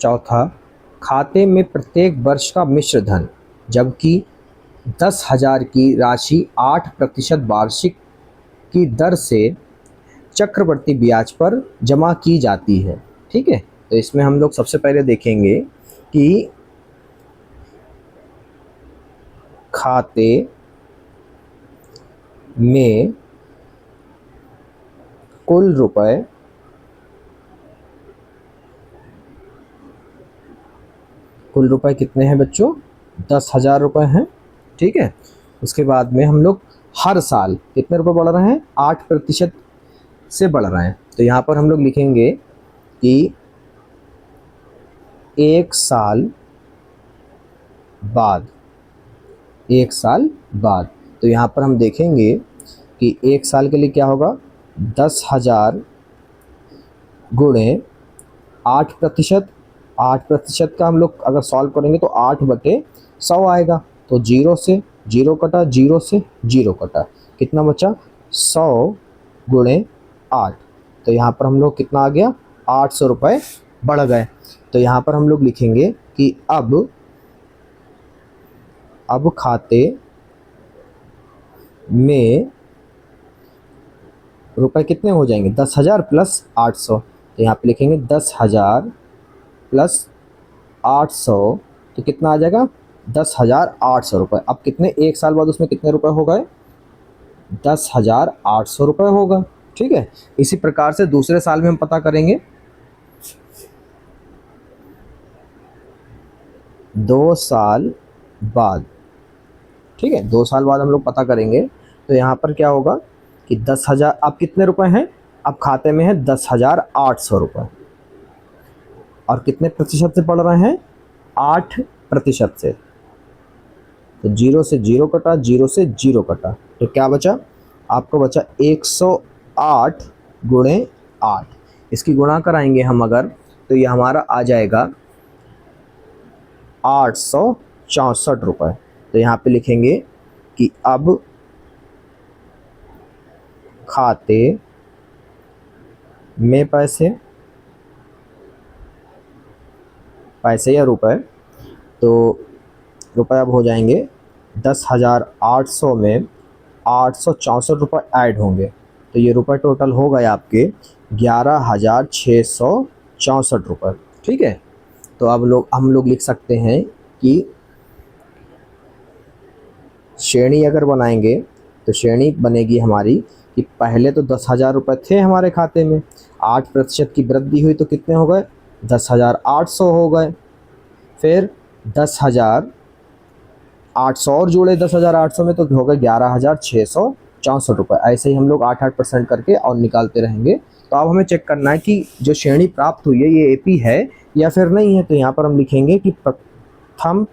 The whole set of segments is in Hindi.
चौथा, खाते में प्रत्येक वर्ष का मिश्र धन, जबकि 10,000 की राशि 8% वार्षिक की दर से चक्रवर्ती ब्याज पर जमा की जाती है। ठीक है, तो इसमें हम लोग सबसे पहले देखेंगे कि खाते में कुल रुपए कितने हैं बच्चों? 10,000 रुपये हैं। ठीक है, उसके बाद में हम लोग हर साल कितने रुपए बढ़ रहे हैं? 8% से बढ़ रहे हैं। तो यहाँ पर हम लोग लिखेंगे कि एक साल बाद, तो यहाँ पर हम देखेंगे कि एक साल के लिए क्या होगा? 10,000 गुणे 8%। 8% का हम लोग अगर सॉल्व करेंगे तो 8/100 आएगा। तो 0 से 0 कटा, 0 से 0 कटा, कितना बचा? 100 गुणे 8। तो यहाँ पर हम लोग कितना आ गया? 800 रुपये बढ़ गए। तो यहाँ पर हम लोग लिखेंगे कि अब खाते में रुपए कितने हो जाएंगे? 10,000 प्लस 800। तो यहाँ पे लिखेंगे 10,000 प्लस 800, तो कितना आ जाएगा? 10,800 रुपये। अब कितने, एक साल बाद उसमें कितने रुपए हो गए? 10,800 रुपये होगा। ठीक है, इसी प्रकार से दूसरे साल में हम पता करेंगे। 2 साल बाद, ठीक है, 2 साल बाद हम लोग पता करेंगे। तो यहाँ पर क्या होगा कि 10,000, अब कितने रुपए हैं? अब खाते में है 10,800 रुपये, और कितने प्रतिशत से बढ़ रहे हैं? 8% से। तो 0 से 0 कटा, 0 से 0 कटा, तो क्या बचा? आपको बचा 108 गुणे 8। इसकी गुणा कराएंगे हम अगर, तो ये हमारा आ जाएगा 864 रुपये। तो यहाँ पे लिखेंगे कि अब खाते में पैसे या रुपए, तो रुपए अब हो जाएंगे 10,800 में 864 रुपये ऐड होंगे। तो ये रुपए टोटल हो गए आपके 11,664 रुपये। ठीक है, तो अब हम लोग लिख सकते हैं कि श्रेणी अगर बनाएंगे तो श्रेणी बनेगी हमारी कि पहले तो 10,000 रुपये थे हमारे खाते में, 8% की वृद्धि हुई तो कितने हो गए? 10,800 हो गए। फिर 10,800 और जोड़े 10,800 में, तो हो गए 11,664 रुपये। ऐसे ही हम लोग 8% करके और निकालते रहेंगे। तो अब हमें चेक करना है कि जो श्रेणी प्राप्त हुई है ये एपी है या फिर नहीं है। तो यहाँ पर हम लिखेंगे कि प्रथम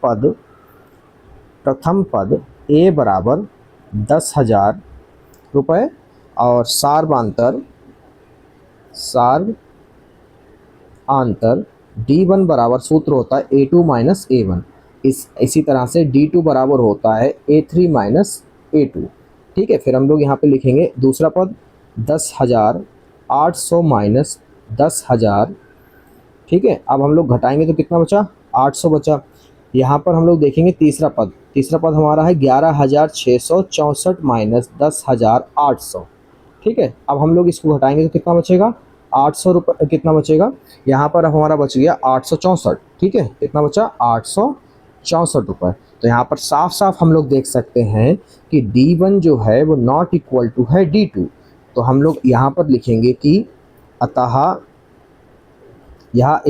पद ए बराबर 10,000 रुपये और सार्वांतर D1 बराबर सूत्र होता है A2 माइनस A1। इसी तरह से D2 बराबर होता है A3 माइनस A2। ठीक है, फिर हम लोग यहाँ पे लिखेंगे दूसरा पद 10,800 माइनस 10,000। ठीक है, अब हम लोग घटाएंगे तो कितना बचा? 800 बचा। यहाँ पर हम लोग देखेंगे तीसरा पद हमारा है 11,664 माइनस 10,800। ठीक है, अब हम लोग इसको घटाएंगे तो कितना बचेगा? 800 रुपये। कितना बचेगा? यहाँ पर हमारा बच गया 864। ठीक है, कितना बचा? 864 रुपये। तो यहाँ पर साफ साफ हम लोग देख सकते हैं कि D1 जो है वो नॉट इक्वल टू है D2। तो हम लोग यहाँ पर लिखेंगे कि अतः यह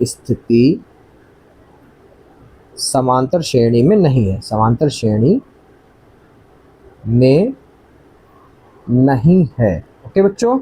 स्थिति समांतर श्रेणी में नहीं है, समांतर श्रेणी में नहीं है। ओके बच्चों।